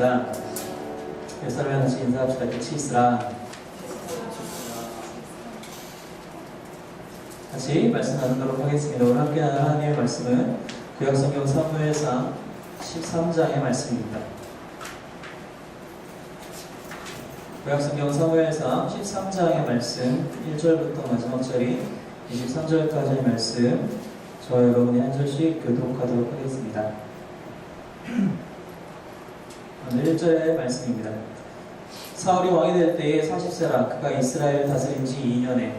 반갑습니다. 옆 사람이 같이 인사합시다. 같이 있으라. 같이 말씀 나누도록 하겠습니다. 오늘 함께 나눌 하나님의 말씀은 구약성경 사무엘상 13장의 말씀입니다. 구약성경 사무엘상 13장의 말씀 1절부터 마지막 절인 23절까지의 말씀 저와 여러분이 한 절씩 교독하도록 하겠습니다. 오늘 1절의 말씀입니다. 사울이 왕이 될 때에 40세라 그가 이스라엘을 다스린 지 2년에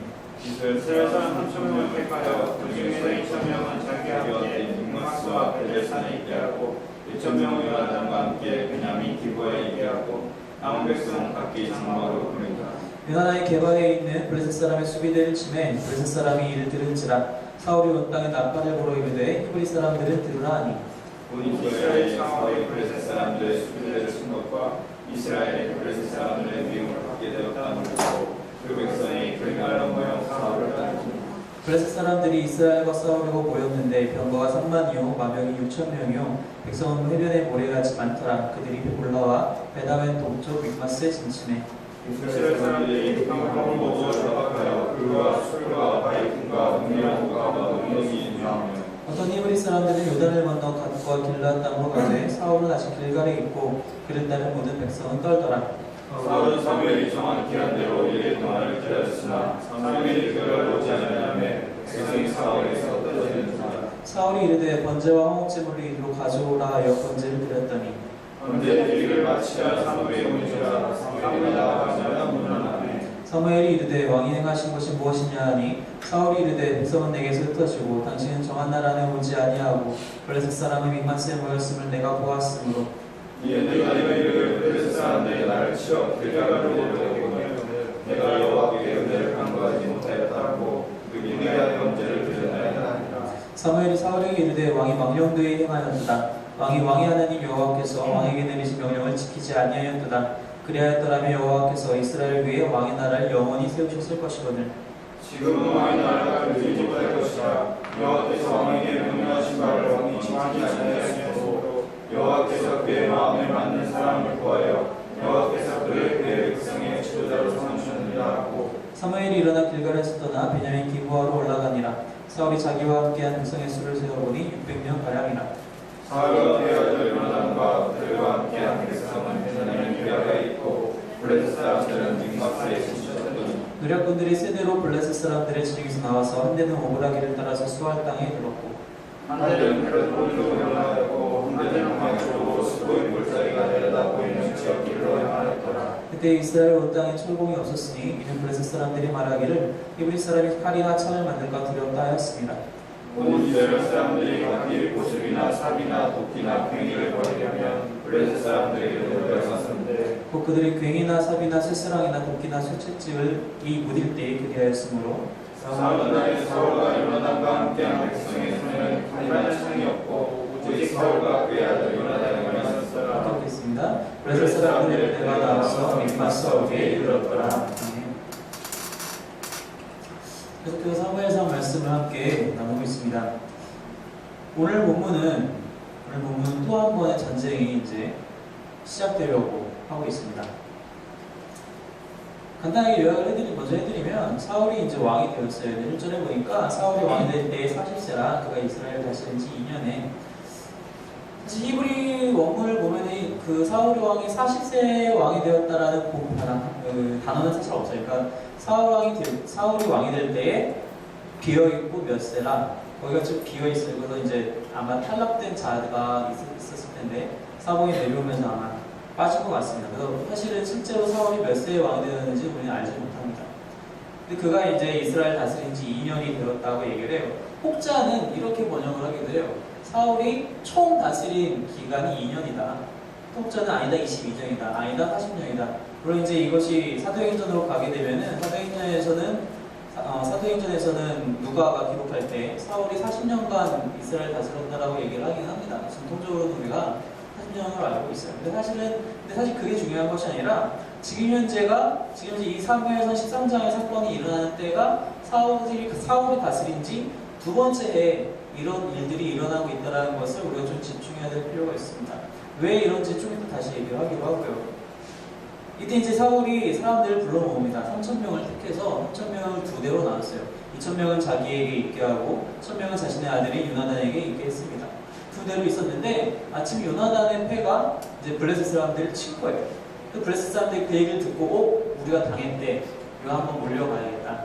이스라엘 사람 3,000명을 택하여 그 중에서 2,000명은 자기와 함께 믹마스와 베델산에 있게 하고 1,000명은 요나단과 함께 베냐민 기브아에 있게 하고 남은 백성은 각기 장막으로 보낸다. 요나단의 개바에 있는 블레셋 사람의 수비대를 치매 블레셋 사람이 이를 들은지라 사울이 온 땅에 나팔을 불어 이르되 히브리 사람들은 들으라 하니 온 이스라엘이 사울이 블레셋 사람들의 수비대를 친 것과 이스라엘이 블레셋 사람들의 미움을 받게 되었다는 것으로 그 백성이 길갈로 모여 사울을 따르니 블레셋 사람들이 이스라엘과 싸우려고 모였는데 병거가 3만이요 마병이 6,000명이요 백성은 해변에 모래같이 많더라. 그들이 올라와 베다웬 동쪽 믹마스에 진침해 이스라엘 사람들이 강을 보고 잡아가여 그와 술과 바이픈과 음료와 음료이 인하하며 어떤 히브리 사람들은 요단을 건너 갓과 길앗 땅으로 가되 사울은 아직 길갈에 있고 그를 따른 모든 백성은 떨더라. 사울은 사무엘이 정한 기한대로 1일 동안을 기다렸으나 사무엘이 그를 오지 않으며 백성이 사울에서 떨어지는지라. 사울이 이르되 번제와 화목제물을 이리로 가져오라 하여 번제를 드렸더니 번제 드리기를 마치자 사무엘이 오니라. 사무엘이 나아가자마자 문안하네. 사무엘이 이르되 왕이 행하신 것이 무엇이냐 하니 사울이 이르되 백성은 내게서 흩어지고 당신은 정한 날 안에 오지 아니하고 블레셋 사람이 믹마스에 모였음을 내가 보았으므로 이에 내가 이르기를 블레셋 사람들이 나를 치어 길갈로 데려오고 내가 여호와께 은혜를 간구하지 못하였다고 그들이 내가 번제를 드렸나이다 하니라. 사무엘이 사울에게 이르되 왕이 망령되이 행하였도다. 왕이 하나님 여호와께서 왕에게 내리신 명령을 지키지 아니하였도다. 그리하였더라면 여호와께서 이스라엘 위에 왕의 나라를 영원히 세우셨을 것이거늘. 지금은 왕의 나라가 되지 못할 것이라. 여호와께서 왕에게 명령하신 바를 왕이 지키지 아니하였으므로 여호와께서 그의 마음에 맞는 사람을 구하여 여호와께서 그의 백성의 지도자로 삼으셨느니라 하고 사무엘이 일어나 길갈에서 떠나 베냐민 기브아로 올라가니라. 사울이 자기와 함께한 백성의 수를 세어보니 600명 가량이라. 사울과 그의 아들 요나단과 그들과 함께한 백성은 베냐민 기브아에 있고 블레셋 사람들은 믹마스에 진쳤더니 노략군들이 세대로 블레셋 사람들의 진영에서 나와서 한 대는 오브라기를 따라서 수알 땅에 들었고 한 대는 헤르몬으로 향하였고 한 대는 광야로 스고인 물살이가 내려다 보이는 지역길로 향하였더라. 그때 이스라엘 온 땅에 철공이 없었으니 이는 블레셋 사람들이 말하기를 히브리 사람이 칼이나 창을 만들까 두렵다 하였습니다. 온 이스라엘 사람들이 각기 보습이나 삽이나 도끼나 괭이를 버리려면 블레셋 사람들에게 내려갔었는데 곧 그들이 괭이나 삽이나 쇠스랑이나 도끼나 쇠채집을 이 무딜 때에 그리하였으므로 사울은 날에 사울과 요나단과 함께한 백성의 손에는 칼이나 창이 없고 오직 사울과 그의 아들 요나단에게만 있었더라. 읽겠습니다. 블레셋 사람들의 내가 나와서 믹마스 어귀에 이르렀더라. 계속해서 사무엘상 말씀을 함께 나누고 있습니다. 오늘 본문은 또 한 번의 전쟁이 이제 시작되려고 하고 있습니다. 간단하게 요약을 먼저 해드리면 사울이 이제 왕이 되었어요. 1절에 보니까 사울이 왕이 될 때에 40세라 그가 이스라엘 다스린 지 2년에 사실 히브리 원문을 보면 그 사울이 왕이 40세 왕이 되었다라는 단어는 사실 없어요. 그러니까 사울이 왕이 될 때에 비어있고 몇 세라 거기가 좀 비어있어요. 그래서 이제 아마 탈락된 자가 있었을 텐데 사복이 내려오면서 아마 빠진 것 같습니다. 그래서 사실은 실제로 사울이 몇 세에 왕이 되었는지 우리는 알지 못합니다. 근데 그가 이제 이스라엘 다스린 지 2년이 되었다고 얘기를 해요. 혹자는 이렇게 번역을 하기도 해요. 사울이 총 다스린 기간이 2년이다. 혹자는 아니다 22년이다. 아니다 40년이다. 물론 이제 이것이 사도행전으로 가게 되면은 사도행전에서는 누가가 기록할 때 사울이 40년간 이스라엘 다스렸다라고 얘기를 하긴 합니다. 전통적으로는 우리가 40년으로 알고 있어요. 근데 사실 그게 중요한 것이 아니라 지금 현재 이 사무엘상 13장의 사건이 일어나는 때가 사울이 다스린 지 두 번째 해에 이런 일들이 일어나고 있다는 것을 우리가 좀 집중해야 될 필요가 있습니다. 왜 이런지 좀 이따 다시 얘기를 하기로 하고요. 이때 이제 사울이 사람들을 불러 모읍니다. 3,000명을 택해서 3,000명을 두 대로 나눴어요. 2,000명은 자기에게 있게 하고 1,000명은 자신의 아들인 요나단에게 있게 했습니다. 두 대로 있었는데 아침 요나단의 패가 이제 블레셋 사람들을 친 거예요. 그 블레셋 사람들이 그 얘기를 듣고 우리가 당했대. 이거 한번 몰려가야겠다.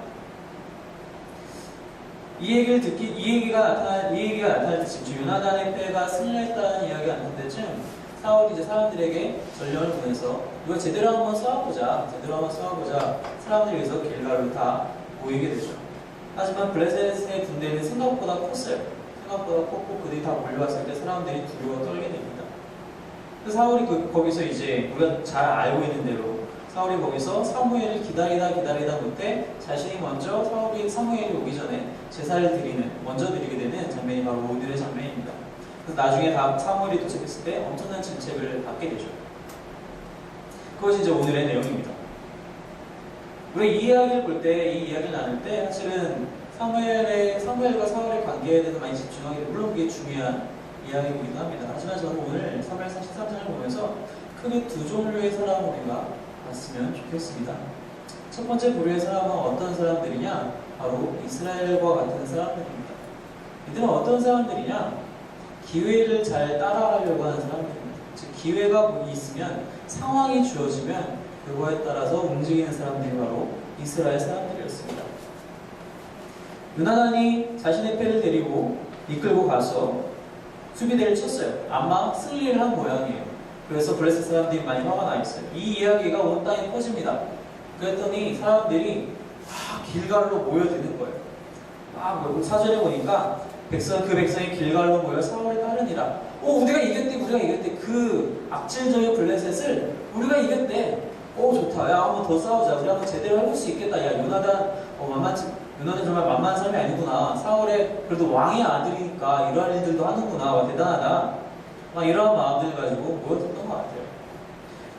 이 얘기가 나타날 때쯤 요나단의 패가 승리했다는 이야기가 나타날 때쯤 사울이 이제 사람들에게 전령을 보내서 이거 제대로 한번 싸워보자. 사람들이 위해서 길갈로 다 모이게 되죠. 하지만 블레셋의 군대는 생각보다 컸어요. 생각보다 컸고 그들이 다 몰려왔을 때 사람들이 두려워 떨게 됩니다. 그래서 사울이 거기서 이제 우리가 잘 알고 있는 대로 사울이 거기서 사무엘을 기다리다 못해 자신이 먼저 사무엘이 오기 전에 제사를 먼저 드리게 되는 장면이 바로 오늘의 장면입니다. 그래서 나중에 사무엘이 도착했을 때 엄청난 질책을 받게 되죠. 그것이 이제 오늘의 내용입니다. 우리가 이 이야기를 볼 때, 이 이야기를 나눌 때 사실은 사무엘과 사울의 관계에 대해서 많이 집중하게 돼요. 물론 그게 중요한 이야기이기도 합니다. 하지만 저는 오늘 사무엘 43장을 보면서 크게 두 종류의 사람을 우리가 봤으면 좋겠습니다. 첫 번째 부류의 사람은 어떤 사람들이냐? 바로 이스라엘과 같은 사람들입니다. 이들은 어떤 사람들이냐? 기회를 잘 따라가려고 하는 사람들입니다. 즉 기회가 있으면, 상황이 주어지면 그거에 따라서 움직이는 사람들이 바로 이스라엘 사람들이었습니다. 요나단이 자신의 패를 데리고 이끌고 가서 수비대를 쳤어요. 아마 승리를 한 모양이에요. 그래서 블레셋 사람들이 많이 화가 나 있어요. 이 이야기가 온 땅에 퍼집니다. 그랬더니 사람들이 길갈로 모여드는 거예요. 사전에 보니까 그 백성이 길갈로 모여 사울에 따르니라. 우리가 이겼대. 그 악질적인 블레셋을 우리가 이겼대. 좋다. 야, 한번 더 싸우자. 우리 한번 제대로 해볼 수 있겠다. 야, 요나단 정말 만만한 사람이 아니구나. 사울의 그래도 왕의 아들이니까 이러한 일들도 하는구나. 와, 대단하다. 이런 마음들 가지고 모였던 것 같아요.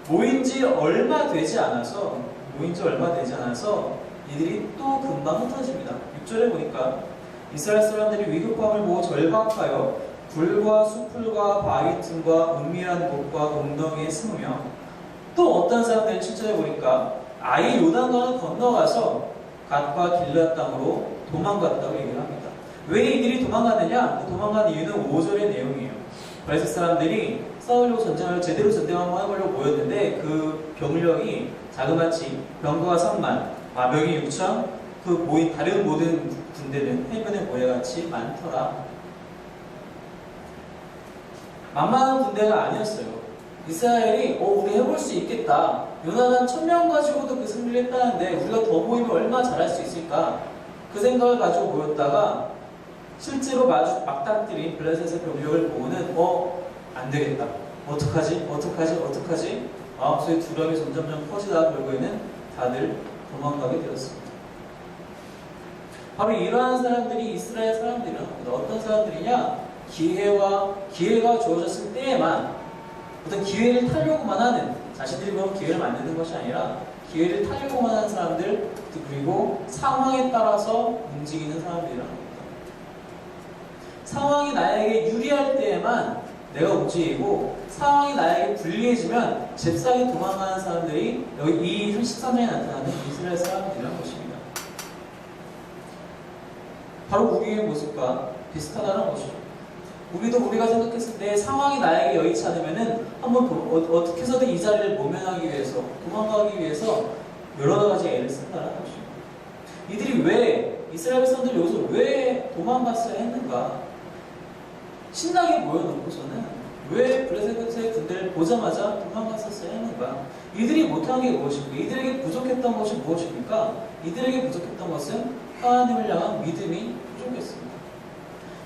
모인 지 얼마 되지 않아서 이들이 또 금방 흩어집니다. 6절에 보니까 이스라엘 사람들이 위급함을 보고 절박하여 불과 수풀과 바위 틈과 은밀한 곳과 웅덩이에 숨으며 또 어떤 사람들이 7절에 보니까 아예 요단강을 건너가서 갓과 길앗 땅으로 도망갔다고 얘기를 합니다. 왜 이들이 도망갔느냐? 그 도망간 이유는 5절의 내용이에요. 블레셋 사람들이 싸우려고 제대로 전쟁 한번 해보려고 모였는데 그 병력이 자그마치 병거가 3만, 마병이 6천, 다른 모든 군대는 해변의 모래같이 많더라. 만만한 군대가 아니었어요. 이스라엘이 우리 해볼 수 있겠다. 요나단 1,000명 가지고도 그 승리를 했다는데 우리가 더 모이면 얼마나 잘할 수 있을까? 그 생각을 가지고 모였다가 실제로 막닥뜨린 블레셋의 병력을 보고는 안 되겠다. 어떡하지? 마음속에 두려움이 점점 커지다가 결국에는 다들 도망가게 되었습니다. 바로 이러한 사람들이 이스라엘 사람들이란 겁니다. 어떤 사람들이냐? 기회가 주어졌을 때에만 어떤 기회를 타려고만 하는, 자신들이 그런 기회를 만드는 것이 아니라 기회를 타려고만 하는 사람들, 그리고 상황에 따라서 움직이는 사람들이란 겁니다. 상황이 나에게 유리할 때에만 내가 움직이고 상황이 나에게 불리해지면 잽싸게 도망가는 사람들이 여기 이 13장에 나타나는 이스라엘 사람들이라는 것입니다. 바로 우리의 모습과 비슷하다는 것이죠. 우리가 생각했을 때 상황이 나에게 여의치 않으면은 한번 어떻게 해서든 이 자리를 모면하기 위해서, 도망가기 위해서 여러 가지 애를 쓴다는 것입니다. 이들이 이스라엘 사람들이 여기서 왜 도망갔어야 했는가? 신나게 모여놓고서는 왜 블레셋의 군대를 보자마자 도망갔었어야 했는가? 이들이 못한 게 무엇입니까? 이들에게 부족했던 것이 무엇입니까? 이들에게 부족했던 것은 하나님을 향한 믿음이 부족했습니다.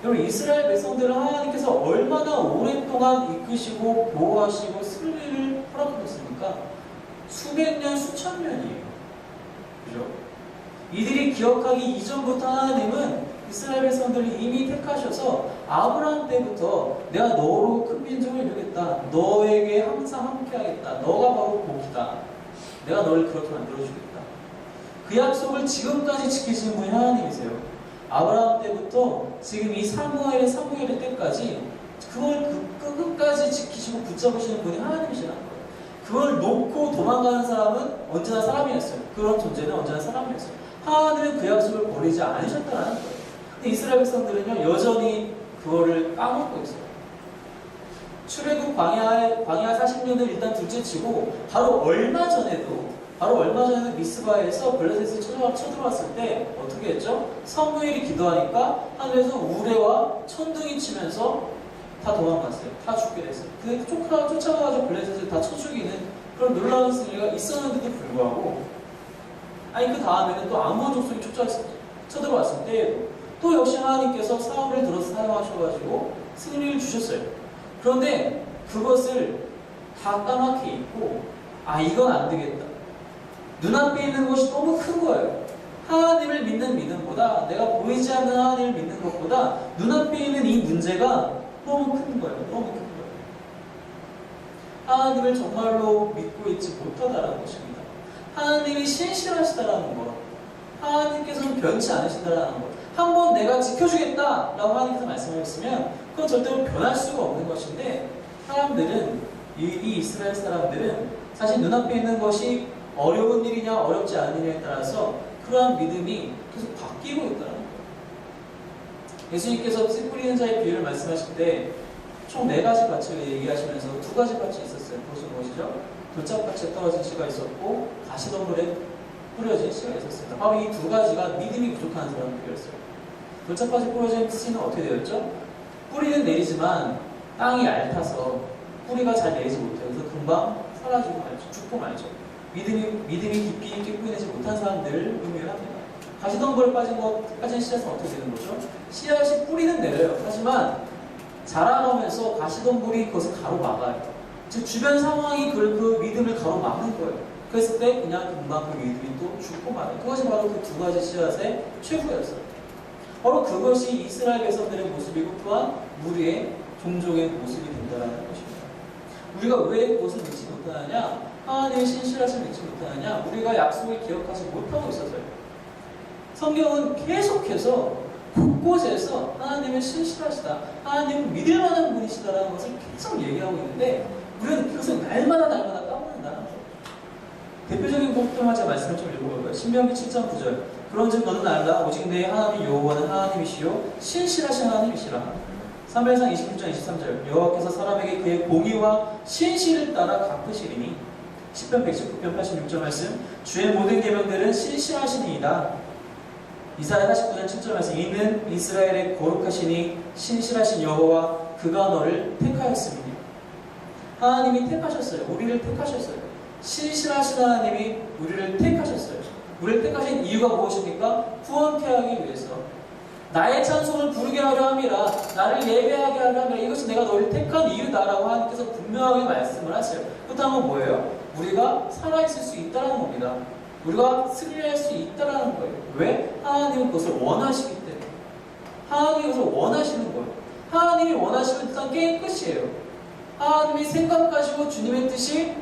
여러분, 이스라엘 백성들은 하나님께서 얼마나 오랫동안 이끄시고 보호하시고 승리를 허락하셨습니까? 수백 년, 수천 년이에요. 그죠? 이들이 기억하기 이전부터 하나님은 이스라엘 백성들을 이미 택하셔서 아브라함 때부터 내가 너로 큰 민족을 이루겠다. 너에게 항상 함께하겠다. 너가 바로 복이다. 내가 너를 그렇게 만들어주겠다. 그 약속을 지금까지 지키시는 분이 하나님이세요. 아브라함 때부터 지금 이 사무엘의 때까지 그걸 끝까지 지키시고 붙잡으시는 분이 하나님이시라는 거예요. 그걸 놓고 도망가는 사람은 언제나 사람이었어요. 그런 존재는 언제나 사람이었어요. 하나님은 그 약속을 버리지 않으셨다는 거예요. 근데 이스라엘 백성들은요, 여전히 그거를 까먹고 있어요. 출애굽 광야 40년을 일단 둘째치고 바로 얼마 전에도 미스바에서 블레셋이 쳐들어왔을 때 어떻게 했죠? 사무엘이 기도하니까 하늘에서 우레와 천둥이 치면서 다 도망갔어요. 다 죽게 됐어요. 근데 쫓아가가지고 블레셋을 다 쳐 죽이는 그런 놀라운 승리가 있었는데도 불구하고, 아니 그 다음에는 또 아몬 족속이 쳐들어왔을 때에도 또 역시 하나님께서 사울을 들어서 사용하셔가지고 승리를 주셨어요. 그런데 그것을 다 까맣게 잊고, 아 이건 안 되겠다. 눈앞에 있는 것이 너무 큰 거예요. 하나님을 믿는 믿음보다, 내가 보이지 않는 하나님을 믿는 것보다 눈앞에 있는 이 문제가 너무 큰 거예요. 너무 큰 거예요. 하나님을 정말로 믿고 있지 못하다라는 것입니다. 하나님이 신실하시다라는 것, 하나님께서는 변치 않으신다라는 것, 한번 내가 지켜주겠다라고 하나님께서 말씀하셨으면 그건 절대로 변할 수가 없는 것인데, 사람들은, 이 이스라엘 사람들은 사실 눈앞에 있는 것이 어려운 일이냐 어렵지 않은 일에 따라서 그러한 믿음이 계속 바뀌고 있다는 거예요. 예수님께서 씨 뿌리는 자의 비유를 말씀하실 때 총 4가지 밭을 얘기하시면서 2가지 밭이 있었어요. 그것은 무엇이죠? 돌짝밭에 떨어진 씨가 있었고 가시덤불에 뿌려진 씨가 있었습니다. 바로 이 2가지가 믿음이 부족한 사람을 비유했어요. 돌짝밭에 뿌려진 씨는 어떻게 되었죠? 뿌리는 내리지만 땅이 얇아서 뿌리가 잘 내리지 못해요. 그래서 금방 사라지고 말죠. 죽고 말죠. 믿음이 깊이 있게 뿌리내지 못한 사람들을 의미를 합니다. 가시덤불에 빠진 씨앗은 어떻게 되는 거죠? 씨앗이 뿌리는 내려요. 하지만 자라가면서 가시덤불이 그것을 가로막아요. 즉 주변 상황이 그 믿음을 가로막는 거예요. 그랬을 때 그냥 금방 그 믿음이 또 죽고 말아요. 그것이 바로 그 2가지 씨앗의 최후였어요. 바로 그것이 이스라엘 백성들의 모습이고 또한 우리의 종족의 모습이 된다는 것입니다. 우리가 왜 그것을 믿지 못하느냐? 하나님의 신실하심을 믿지 못하느냐? 우리가 약속을 기억하지 못하고 있어서요. 성경은 계속해서 곳곳에서 하나님은 신실하시다, 하나님은 믿을 만한 분이시다라는 것을 계속 얘기하고 있는데 우리는 그것을 날마다 까먹는다는 거예요. 대표적인 것부터 제가 말씀을 좀 읽어볼까요? 신명기 7장 9절. 그런즉 너는 알라, 오직 내 하나님 여호와는 하나님이시요 신실하신 하나님이시라. 사무엘상 26장 23절. 여호와께서 사람에게 그의 공의와 신실을 따라 갚으시리니. 시편 119편 86절 말씀. 주의 모든 계명들은 신실하시니이다. 이사야 49장 7절 말씀. 이는 이스라엘의 거룩하시니 신실하신 여호와 그가 너를 택하였습니다. 하나님이 택하셨어요. 우리를 택하셨어요. 신실하신 하나님이 우리를 택하셨어요. 우리를 택하신 이유가 무엇입니까? 구원케 하기 위해서. 나의 찬송을 부르게 하려 함이라, 나를 예배하게 하려 함이라, 이것이 내가 너를 택한 이유다라고 하나님께서 분명하게 말씀을 하세요. 그렇다면 뭐예요? 우리가 살아있을 수 있다는 겁니다. 우리가 승리할 수 있다는 거예요. 왜? 하나님은 그것을 원하시기 때문에. 하나님이 그것을 원하시는 거예요. 하나님이 원하시면 일단 게임 끝이에요. 하나님이 생각하시고 주님의 뜻이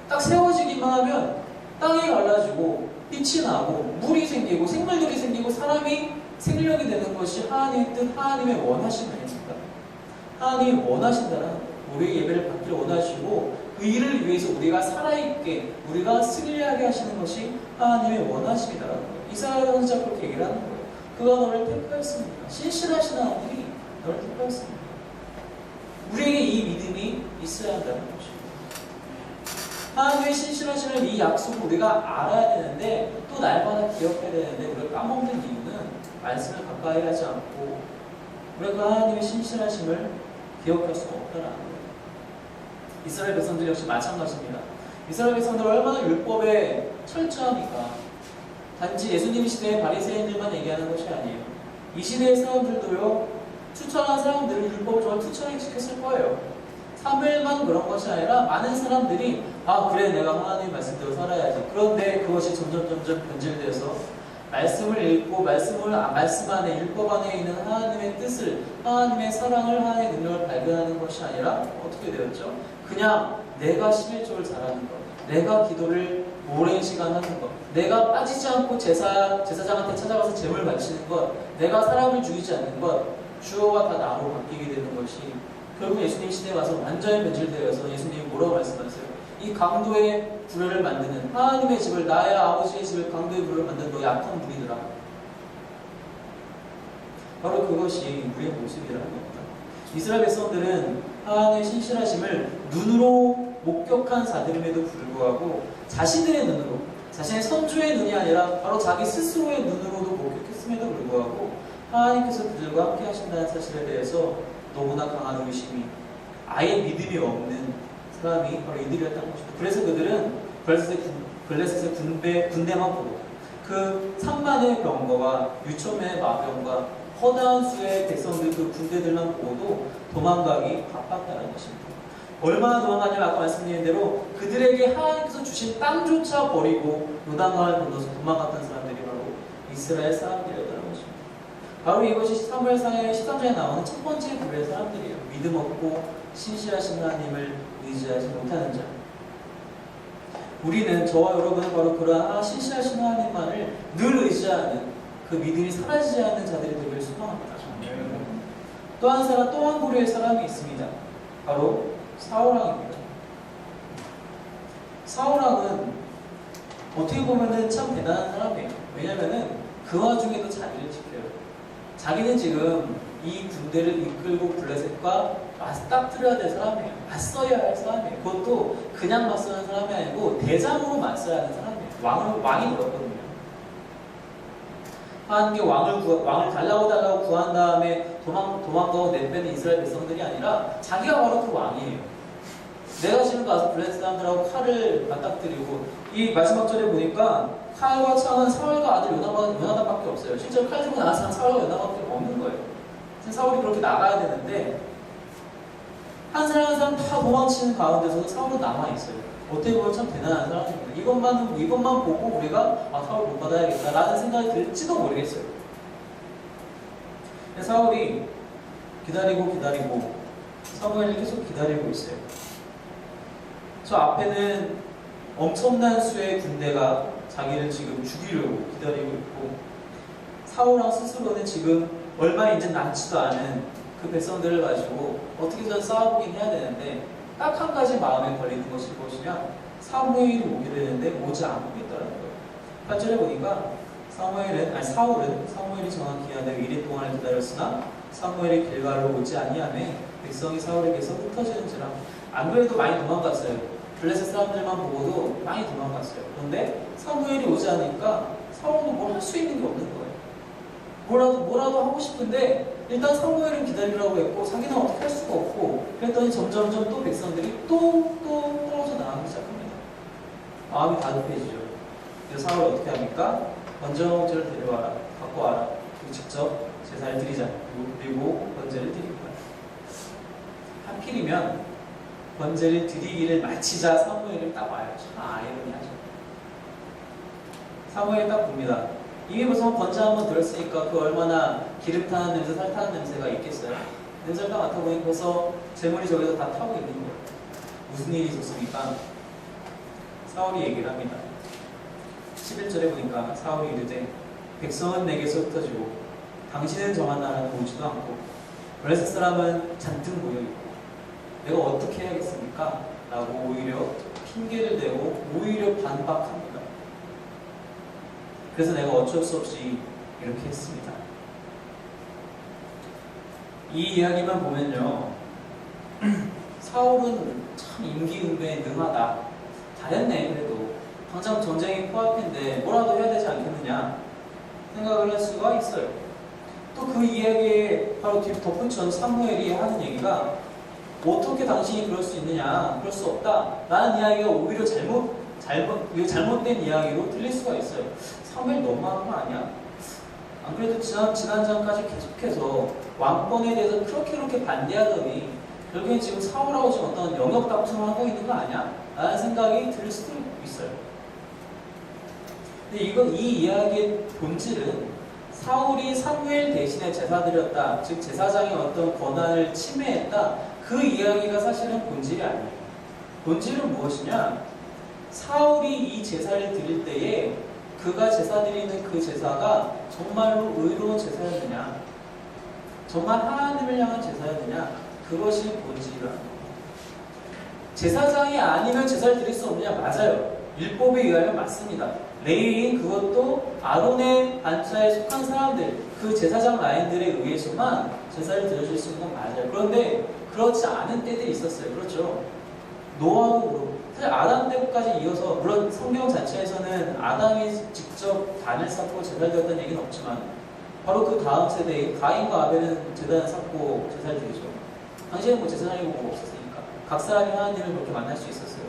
딱 세워지기만 하면 땅이 갈라지고 빛이 나고 물이 생기고 생물들이 생기고 사람이 생명이 되는 것이 하나님의 뜻, 하나님의 원하심 아닙니까? 하나님이 원하신다는 거예요. 우리의 예배를 받기를 원하시고 그 일을 위해서 우리가 살아있게, 우리가 승리하게 하시는 것이 하나님의 원하심이다라는 거예요. 이사야 선지자가 그렇게 얘기를 하는 거예요. 그가 너를 택하였습니다. 신실하신 하나님이 너를 택하였습니다. 우리에게 이 믿음이 있어야 한다는 것입니다. 하나님의 신실하심을, 이 약속을 우리가 알아야 되는데 또 날마다 기억해야 되는데 우리가 까먹는 이유는 말씀을 가까이 하지 않고 우리가 그 하나님의 신실하심을 기억할 수가 없다는 거예요. 이스라엘 백성들 역시 마찬가지입니다. 이스라엘 백성들 얼마나 율법에 철저합니까? 단지 예수님 시대의 바리새인들만 얘기하는 것이 아니에요. 이 시대의 사람들도요, 추천한 사람들은 율법을 정말 투철하게 지켰을 거예요. 사무엘만 그런 것이 아니라 많은 사람들이 아 그래 내가 하나님 말씀대로 살아야지. 그런데 그것이 점점 변질돼서 말씀을 읽고 말씀 안에, 율법 안에 있는 하나님의 뜻을, 하나님의 사랑을, 하나님의 능력을 발견하는 것이 아니라 어떻게 되었죠? 그냥 내가 11조를 잘하는 것, 내가 기도를 오랜 시간 하는 것, 내가 빠지지 않고 제사장한테 찾아가서 제물 바치는 것, 내가 사람을 죽이지 않는 것, 주어가 다 나로 바뀌게 되는 것이 결국 예수님 시대에 와서 완전히 변질되어서 예수님이 뭐라고 말씀하세요? 이 강도의 불효를 만드는 하나님의 집을 나의 아버지의 집을 강도의 불효를 만드는 너 약한 불이더라. 바로 그것이 우리의 모습이라는 겁니다. 이스라엘 백성들은 하나님의 신실하심을 눈으로 목격한 자들임에도 불구하고 자신들의 눈으로 자신의 선조의 눈이 아니라 바로 자기 스스로의 눈으로도 목격했음에도 불구하고 하나님께서 그들과 함께 하신다는 사실에 대해서 너무나 강한 의심이 아예 믿음이 없는 사람이 바로 이들이었다는 것입니다. 그래서 그들은 블레셋의 군대만 보고 그 3만의 병거와 6천명의 마병과 허다한 수의 백성들 그 군대들만 보고도 도망가기 바빴다는 것입니다. 얼마나 도망가냐면 아까 말씀드린 대로 그들에게 하나님께서 주신 땅조차 버리고 요단강을 건너서 도망갔던 사람들이 바로 이스라엘 사람들이었다는 것입니다. 바로 이것이 사무엘상의 13장에 나오는 첫 번째 부류의 사람들이에요. 믿음 없고 신실하신 하나님을 의지하지 못하는 자. 우리는 저와 여러분은 바로 그러한 신실하신 하나님만을 늘 의지하는 그 믿음이 사라지지 않는 자들이 되기를 소망합니다. 또 한 사람, 또 한 부류의 사람이 있습니다. 바로 사울왕입니다. 사울왕은 어떻게 보면은 참 대단한 사람이에요. 왜냐면은 그 와중에도 자기를 지켜요. 자기는 지금 이 군대를 이끌고 블레셋과 맞닥뜨려야 될 사람이에요. 맞서야 할 사람이에요. 그것도 그냥 맞서는 사람이 아니고 대장으로 맞서야 하는 사람이에요. 왕이 들었거든요. 하나님께 왕을 달라고 구한 다음에 도망가고 내빼는 이스라엘 백성들이 아니라 자기가 바로 그 왕이에요. 내가 지금 가서 블레셋 사람들하고 칼을 맞닥뜨리고 이 마지막 절에 보니까 칼과 창은 사울과 아들 요나단밖에 없어요. 실제로 칼 들고 나간 사람 사울과 요나단밖에 없는 거예요. 사울이 그렇게 나가야 되는데 한 사람 한 사람 다 도망치는 가운데서도 사울은 남아있어요. 어떻게 보면 참 대단한 사람입니다. 이것만 보고 우리가 사울 못 받아야겠다라는 생각이 들지도 모르겠어요. 사울이 기다리고 사무엘이 계속 기다리고 있어요. 저 앞에는 엄청난 수의 군대가 자기를 지금 죽이려고 기다리고 있고 사울왕 스스로는 지금 얼마 이제 남지도 않은 그 백성들을 가지고 어떻게든 싸워보긴 해야 되는데 딱 한 가지 마음에 걸리는 것이 무엇이냐? 사무엘이 오게 되는데 오지 않고 있다는 거예요. 8절에 보니까 사울은 사무엘이 정한 기한에 이리 동안을 기다렸으나 사무엘이 길갈로 오지 아니하매 백성이 사울에게서 흩어지는지라. 안 그래도 많이 도망갔어요. 블레셋 사람들만 보고도 많이 도망갔어요. 그런데 사무엘이 오지 않으니까 사울도 뭘 할 수 있는 게 없는 거예요. 뭐라도 하고 싶은데 일단 사무엘은 기다리라고 했고 자기는 어떻게 할 수가 없고 그랬더니 점점점 또 백성들이 또 떨어져 나가기 시작합니다. 마음이 다급해지죠. 그래서 사울이 어떻게 합니까? 번제물을 데려와라, 갖고 와라. 그리고 직접 제사를 드리자. 그리고 번제를 드립니다. 하필이면 번제를 드리기를 마치자 사무엘이 딱 와요. 참 아이러니하죠. 사무엘이 딱 봅니다. 이미 벌써 번제 한번 들었으니까 그 얼마나 기름 타는 냄새, 살 타는 냄새가 있겠어요. 냄새를 딱 맡아보니 벌써 재물이 저기서 다 타고 있는 거예요. 무슨 일이 있었습니까? 사울이 얘기를 합니다. 11절에 보니까 사울이 이르되 백성은 내게서 흩어지고 당신은 정한 나라는 오지도 않고 블레셋 사람은 잔뜩 모여있고 내가 어떻게 해야겠습니까? 라고 오히려 핑계를 대고 오히려 반박합니다. 그래서 내가 어쩔 수 없이 이렇게 했습니다. 이 이야기만 보면요, 사울은 참 임기응변에 능하다. 잘했네. 그래도 당장 전쟁이 코앞인데 뭐라도 해야 되지 않겠느냐 생각을 할 수가 있어요. 또 그 이야기에 바로 뒤로 덧붙여 사무엘이 하는 얘기가 어떻게 당신이 그럴 수 있느냐, 그럴 수 없다 라는 이야기가 오히려 잘못된 이야기로 들릴 수가 있어요. 사무엘 너무한 거 아니야? 안 그래도 지난장까지 계속해서 왕권에 대해서 그렇게 반대하더니 결국엔 지금 사울하고 지금 어떤 영역 다툼을 하고 있는 거 아니야? 라는 생각이 들 수도 있어요. 근데 이 이야기의 본질은 사울이 사무엘 대신에 제사 드렸다, 즉 제사장의 어떤 권한을 침해했다, 그 이야기가 사실은 본질이 아니에요. 본질은 무엇이냐? 사울이 이 제사를 드릴 때에 그가 제사 드리는 그 제사가 정말로 의로운 제사였느냐, 정말 하나님을 향한 제사였느냐? 그것이 본질이라는 겁니다. 제사장이 아니면 제사를 드릴 수 없느냐? 맞아요. 율법에 의하면 맞습니다. 레위인 그것도 아론의 반차에 속한 사람들, 그 제사장 라인들에 의해서만 제사를 드려줄 수 있는 건 맞아요. 그런데 그렇지 않은 때들이 있었어요. 그렇죠? 노아도 그렇고 사실 아담 때까지 이어서, 물론 성경 자체에서는 아담이 직접 단을 쌓고 제사를 드렸다는 얘기는 없지만 바로 그 다음 세대의 가인과 아벨은 제단을 쌓고 제사를 드리죠. 당시에는 뭐 제사장이 뭐가 없었으니까 각 사람이 하나님을 그렇게 만날 수 있었어요.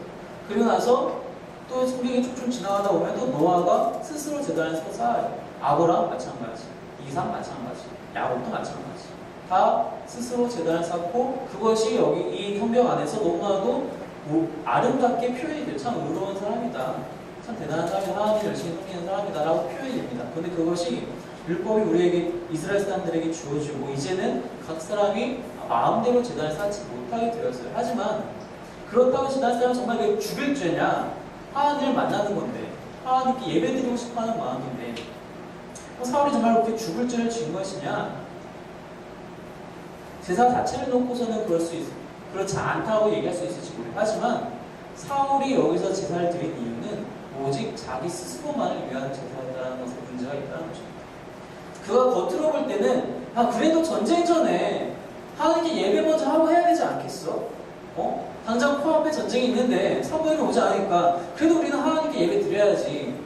그리고 나서 또 성경이 쭉쭉 지나가다 보면 또 노아가 스스로 제단을 쌓고 쌓아요. 아브라함 마찬가지, 이삭 마찬가지, 야곱도 마찬가지. 다 스스로 제단을 쌓고, 그것이 여기 이 성경 안에서 너무나도 아름답게 표현이 돼요. 참 의로운 사람이다, 참 대단한 사람이다, 하나님 열심히 섬기는 사람이다 라고 표현이 됩니다. 그런데 그것이 율법이 우리에게, 이스라엘 사람들에게 주어지고 이제는 각 사람이 마음대로 제단을 쌓지 못하게 되었어요. 하지만 그렇다고 제단 쌓으면 정말 그게 죽일 죄냐? 하나님을 만나는 건데, 하나님께 예배드리고 싶어하는 마음인데 사울이 정말 그렇게 죽을 죄를 지은 것이냐? 제사 자체를 놓고서는 그렇지 않다고 얘기할 수 있을지 모르겠어요. 하지만 사울이 여기서 제사를 드린 이유는 오직 자기 스스로만을 위한 제사였다는 것에 문제가 있다는 것입니다. 그가 겉으로 볼 때는 그래도 전쟁 전에 하나님께 예배 먼저 하고 해야 되지 않겠어? 당장 코앞에 전쟁이 있는데 사무엘은 오지 않으니까 그래도 우리는 하나님께 예배 드려야지.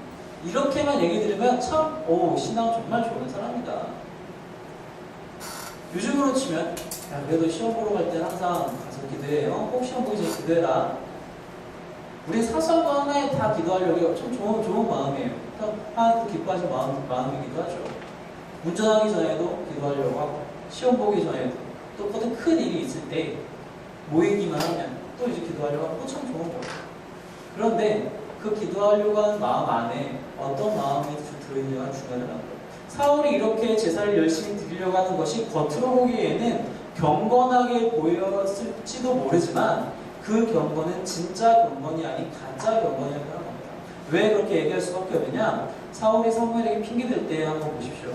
이렇게만 얘기 들으면 참 신앙 정말 좋은 사람이다. 요즘으로 치면 그래도 시험 보러 갈 때 항상 가서 기도해요. 꼭 시험 보기 전에 기도해라. 우리 사소한 거 하나에 다 기도하려고 참 좋은 마음이에요. 하나님도 기뻐하시는 마음이기도 하죠. 운전하기 전에도 기도하려고 하고, 시험 보기 전에도, 또 어떤 큰 일이 있을 때 모이기만 하면 또 이제 기도하려고 하고, 참 좋은 거예요. 그런데 그 기도하려고 하는 마음 안에 어떤 마음이 들어있느냐가 중요하다는 거예요. 사울이 이렇게 제사를 열심히 드리려고 하는 것이 겉으로 보기에는 경건하게 보였을지도 모르지만 그 경건은 진짜 경건이 아닌 가짜 경건이라는 겁니다. 왜 그렇게 얘기할 수밖에 없느냐? 사울이 사무엘에게 핑계댈 때 한번 보십시오.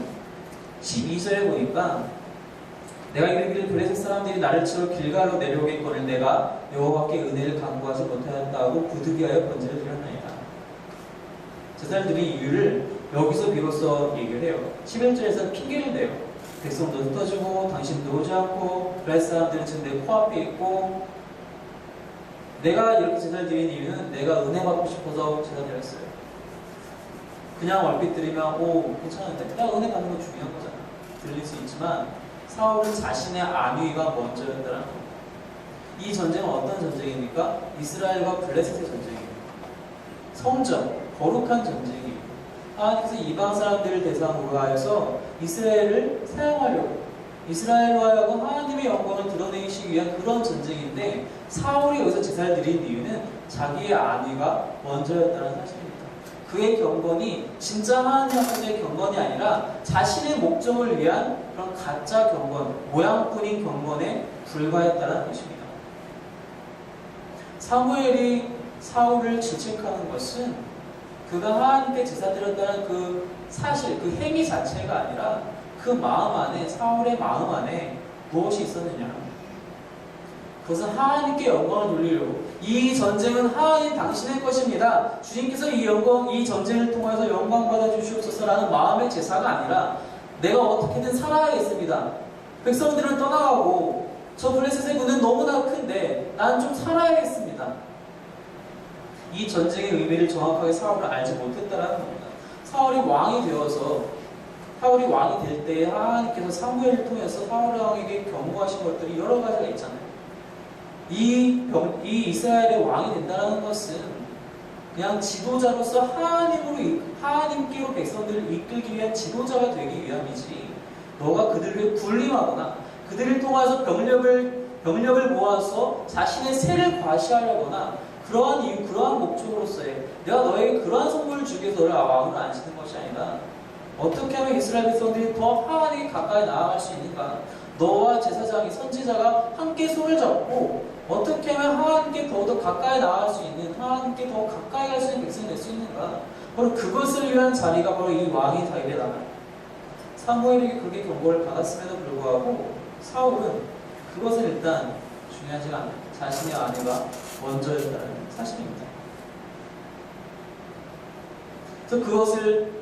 12절에 보니까 내가 이르기를 블레셋 사람들이 나를 치러 길갈로 내려오겠거늘 내가 여호와께 은혜를 간구하지 못하였다고 부득이하여 번제를 드렸나이다. 제사를 드린 이유를 여기서 비로소 얘기를 해요. 11절에서 핑계를 대요. 백성도 흩어지고 당신도 오지 않고 블레셋 사람들은 지금 내 코앞에 있고, 내가 이렇게 제사를 드린 이유는 내가 은혜 받고 싶어서 제사 드렸어요. 그냥 얼핏 들으면 괜찮은데 내가 은혜 받는 건 중요한 거잖아, 들릴 수 있지만 사울은 자신의 안위가 먼저였다는 겁니다. 이 전쟁은 어떤 전쟁입니까? 이스라엘과 블레셋의 전쟁입니다. 성전, 거룩한 전쟁입니다. 하나님께서 이방 사람들을 대상으로 하여서 이스라엘을 사용하려고, 이스라엘로 하여금 하나님의 영광을 드러내시기 위한 그런 전쟁인데, 사울이 여기서 제사를 드린 이유는 자기의 안위가 먼저였다는 사실입니다. 그의 경건이 진짜 하나님 앞에서의 경건이 아니라 자신의 목적을 위한 그런 가짜 경건, 모양뿐인 경건에 불과했다는 것입니다. 사무엘이 사울을 질책하는 것은 그가 하나님께 제사 드렸다는 그 사실, 그 행위 자체가 아니라 그 마음 안에, 사울의 마음 안에 무엇이 있었느냐? 그것은 하나님께 영광을 돌리려고, 이 전쟁은 하나님 당신의 것입니다, 주님께서 이 전쟁을 통해서 영광 받아 주시옵소서라는 마음의 제사가 아니라 내가 어떻게든 살아야겠습니다. 백성들은 떠나가고 저 블레셋의 군은 너무나 큰데 나는 좀 살아야겠습니다. 이 전쟁의 의미를 정확하게 사울은 알지 못했다는 겁니다. 사울이 왕이 될 때 하나님께서 사무엘을 통해서 사울 왕에게 경고하신 것들이 여러 가지가 있잖아요. 이 이스라엘의 왕이 된다는 것은 그냥 지도자로서 하나님께로 백성들을 이끌기 위한 지도자가 되기 위함이지, 너가 그들을 군림하거나 그들을 통해서 병력을 모아서 자신의 세를 과시하려거나 그러한 목적으로서의, 내가 너에게 그러한 선물을 주기 위해서 너를 왕으로 앉히는 것이 아니라 어떻게 하면 이스라엘 백성들이 더 하나님께 가까이 나아갈 수 있는가? 너와 제사장이, 선지자가 함께 손을 잡고 어떻게 하면 하나님께 더욱더 가까이 나아갈 수 있는, 하나님께 더 가까이 갈 수 있는 백성이 될 수 있는가? 바로 그것을 위한 자리가 바로 이 왕이 다윗의 나라, 사무엘에게 그렇게 경고를 받았음에도 불구하고 사울은 그것을 일단 중요하지가 않아요. 자신의 아내가 먼저였다는 사실입니다. 그래서 그것을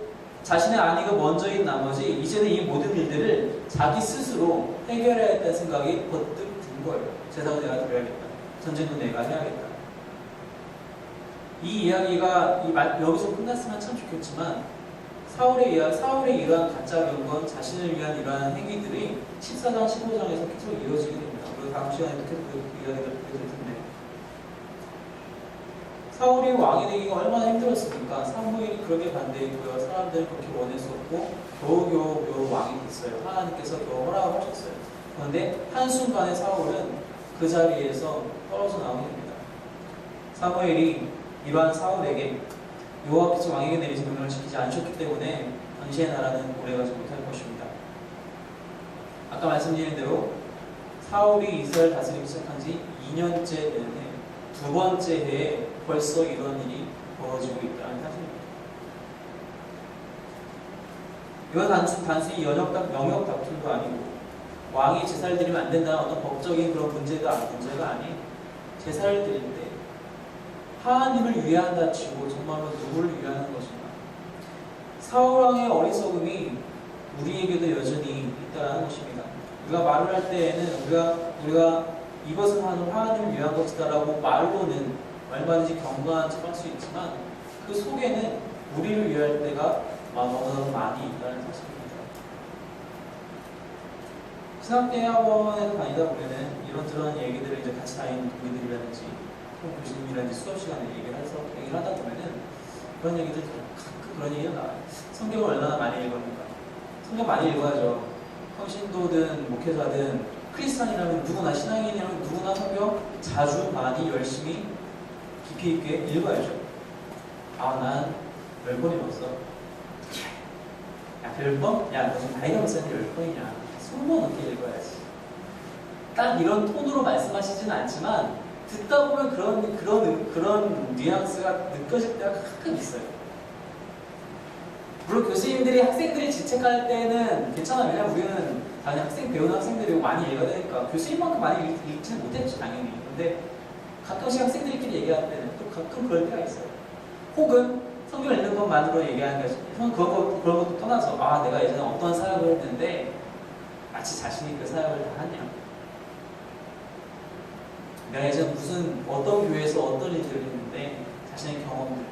자신의 아내가 먼저인 나머지 이제는 이 모든 일들을 자기 스스로 해결해야 했다는 생각이 번뜩 든 거예요. 제사도 내가 드려야겠다. 전쟁도 내가 해야겠다. 이 이야기가 여기서 끝났으면 참 좋겠지만 사울의 이러한 가짜 경건, 자신을 위한 이러한 행위들이 14장, 15장에서 계속 이어지게 됩니다. 그리고 다음 시간에도 계속 그 이야기를 보게 될 텐데 사울이 왕이 되기가 얼마나 힘들었습니까? 사무엘이 그렇게 반대했고요. 사람들은 그렇게 원했었고 겨우겨우 왕이 됐어요. 하나님께서 겨우 허락을 하셨어요. 그런데 한순간에 사울은 그 자리에서 떨어져 나오게 됩니다. 사무엘이 이러한 사울에게 여호와께서 왕에게 내리신 명령을 지키지 않으셨기 때문에 당시의 나라는 오래가지 못할 것입니다. 아까 말씀드린 대로 사울이 이스라엘 다스리기 시작한 지 2년째 되는데 두 번째 해에 벌써 이런 일이 벌어지고 있다는 사실입니다. 이건 단순히 영역 다툼도 아니고 왕이 제사를 드리면 안 된다는 어떤 법적인 그런 문제가 아닌 제사를 드릴 때 하나님을 위한다 치고 정말로 누구를 위하는 것인가? 사울왕의 어리석음이 우리에게도 여전히 있다는 것입니다. 우리가 말을 할 때에는 우리가 이것은 하나님을 위한 것이다라고 말로는 얼마든지 경건한 척 할 수 있지만 그 속에는 우리를 위할 때가 너무나 많이 있다는 사실입니다. 신학대학원에 다니다 보면은 이런저런 얘기들을 이제 같이 다니는 동기들이라든지 교수님이라든지 수업 시간에 얘기를 하다 보면은 그런 얘기들 가끔 그런 얘기가 나와요. 성경을 얼마나 많이 읽었는가? 성경 많이 읽어야죠. 평신도든 목회자든 크리스찬이라면 누구나 신앙인이라면 누구나 성경 자주 많이 열심히 깊이 있게 읽어야죠. 난 10번 읽었어. 야 10번? 야 너 지금 나이가 몇 살인데 10번이냐? 20번 넘게 읽어야지. 딱 이런 톤으로 말씀하시진 않지만 듣다 보면 그런 뉘앙스가 느껴질 때가 가끔 있어요. 물론 교수님들이 학생들이 질책할 때는 괜찮아요. 왜냐면 우리는 당연히 배우는 학생들이고 많이 읽어야 되니까 교수님만큼 많이 읽지는 못했죠, 당연히. 근데 가끔씩 학생들끼리 얘기할 때는 또 가끔 그럴 때가 있어요. 혹은 성경 읽는 것만으로 얘기하는 것이 그런 것도 떠나서 내가 예전에 어떤 사역을 했는데 마치 자신이 그 사역을 다 하냐. 내가 예전에 어떤 교회에서 어떤 일들을 했는데 자신의 경험들.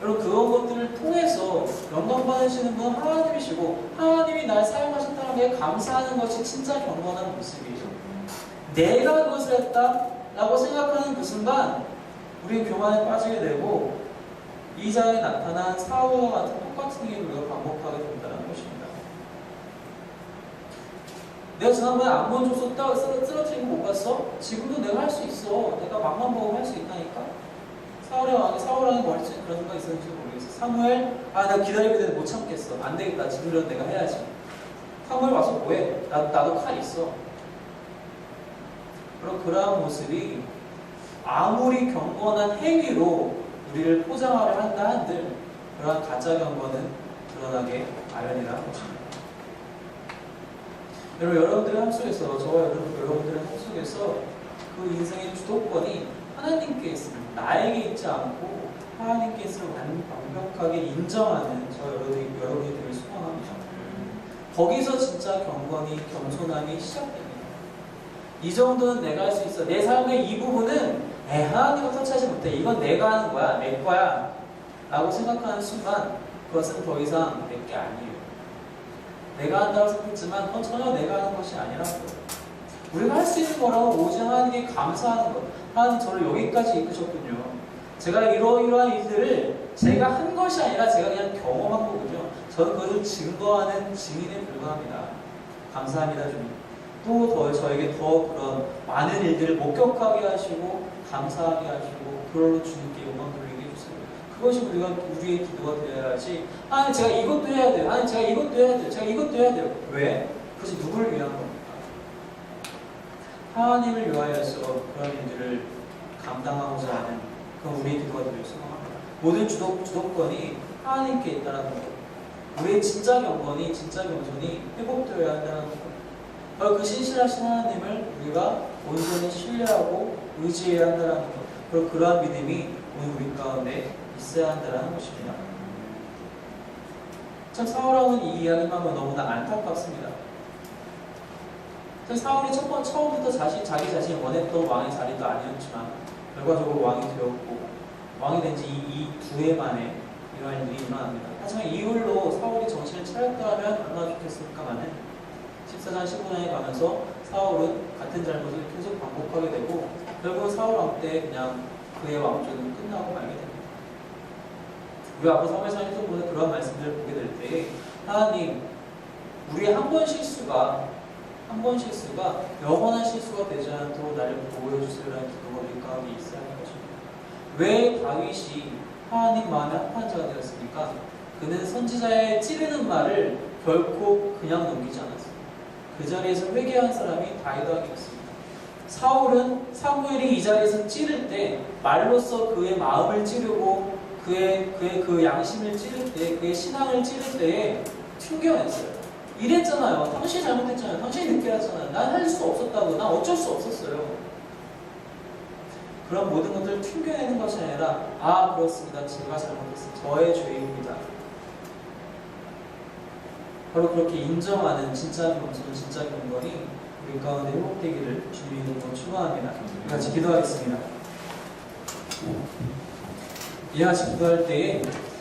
여러분 그런 것들을 통해서 영광 받으시는 분은 하나님이시고 하나님이 날 사용하셨다는 게 감사하는 것이 진짜 경건한 모습이죠. 내가 그것을 했다라고 생각하는 그 순간 우리는 교만에 빠지게 되고 이 장에 나타난 사울과 같은 똑같은 일을 우리가 반복하게 된다는 것입니다. 내가 지난번에 안본 족속 쓰러뜨리고 못 갔어? 지금도 내가 할 수 있어. 내가 맘만 먹으면 할 수 있다니까? 사울왕이 머릿속에 그런 생각이 있었는지 모르겠어. 사무엘, 나 기다리게 되는데 못 참겠어. 안 되겠다. 지금이라도 내가 해야지. 사무엘 와서 뭐해? 나도 칼 있어. 그럼 그러한 모습이 아무리 경건한 행위로 우리를 포장하려 한다 한들 그러한 가짜 경건은 드러나게 마련이라는 것입니다. 여러분들의 삶 속에서 저와 여러분들의 삶 속에서 그 인생의 주도권이 하나님께 있습니다. 나에게 있지 않고 하나님께 있음을 완벽하게 인정하는 여러분이 되길 소망합니다. 거기서 진짜 경건이, 겸손함이 시작됩니다. 이 정도는 내가 할 수 있어. 내 삶의 이 부분은 하나님과 터치하지 못해. 이건 내가 하는 거야. 내 거야. 라고 생각하는 순간 그것은 더 이상 내 게 아니에요. 내가 한다고 생각했지만 그건 전혀 내가 하는 것이 아니라고. 우리가 할 수 있는 거라고 오직 하나님께 감사하는 것. 하나님 저를 여기까지 이끄셨군요. 제가 이러이러한 일들을 제가 한 것이 아니라 제가 그냥 경험한 거군요. 저는 그것을 증거하는 증인에 불과합니다. 감사합니다 주님. 또 저에게 더 그런 많은 일들을 목격하게 하시고 감사하게 하시고 그걸로 주님께 영광 돌리게 해주세요. 그것이 우리의 기도가 되어야지. 하나님 제가 이것도 해야 돼요. 하나님 제가 이것도 해야 돼요. 제가 이것도 해야 돼요. 왜? 그것이 누구를 위한 겁니까? 하나님을 위하여서 그런 일들을 감당하고자 하는 그런 우리의 기도가 되길 소망합니다. 모든 주도권이 하나님께 있다는 것. 우리의 진짜 경건이, 진짜 겸손이 회복되어야 한다는 것. 바로 그 신실하신 하나님을 우리가 온전히 신뢰하고 의지해야 한다는 것. 바로 그러한 믿음이 오늘 우리 가운데 있어야 한다는 것입니다. 참 사울왕은 이 이야기만 하면 너무나 안타깝습니다. 사울이 처음부터 자기 자신이 원했던 왕의 자리도 아니었지만 결과적으로 왕이 되었고 왕이 된 지 이 두 해 만에 이러한 일이 일어납니다. 하지만 이후로 사울이 정신을 차렸다면 얼마나 좋겠을까마는 14장 15장에 가면서 사울은 같은 잘못을 계속 반복하게 되고 결국 사울 왕 때 그냥 그의 왕조는 끝나고 말게 됩니다. 우리 앞으로 사무엘상에서 보는 그런 말씀들을 보게 될 때 하나님 우리의 한 번 실수가 영원한 실수가 되지 않도록 나를 보호해주세요라는 기도가 우리 가운데 있어야 하는 것입니다. 왜 다윗이 하나님 마음에 합한 자가 되었습니까? 그는 선지자의 찌르는 말을 결코 그냥 넘기지 않았습니다. 그 자리에서 회개한 사람이 다윗왕이었습니다. 사울은 사무엘이 이 자리에서 찌를 때 말로써 그의 마음을 찌르고 그의 그 양심을 찌를 때, 그의 신앙을 찌를 때에 튕겨냈어요. 이랬잖아요. 당신이 잘못했잖아요. 당신이 늦게 왔잖아요. 난 할 수 없었다고. 난 어쩔 수 없었어요. 그런 모든 것들을 튕겨내는 것이 아니라 그렇습니다. 제가 잘못했어요. 저의 죄입니다. 바로 그렇게 인정하는 진짜 겸손, 진짜 경건이 우리 가운데 회복되기를 주님의 이름으로 축원합니다. 우리 같이 기도하겠습니다. 이 같이 기도할 때에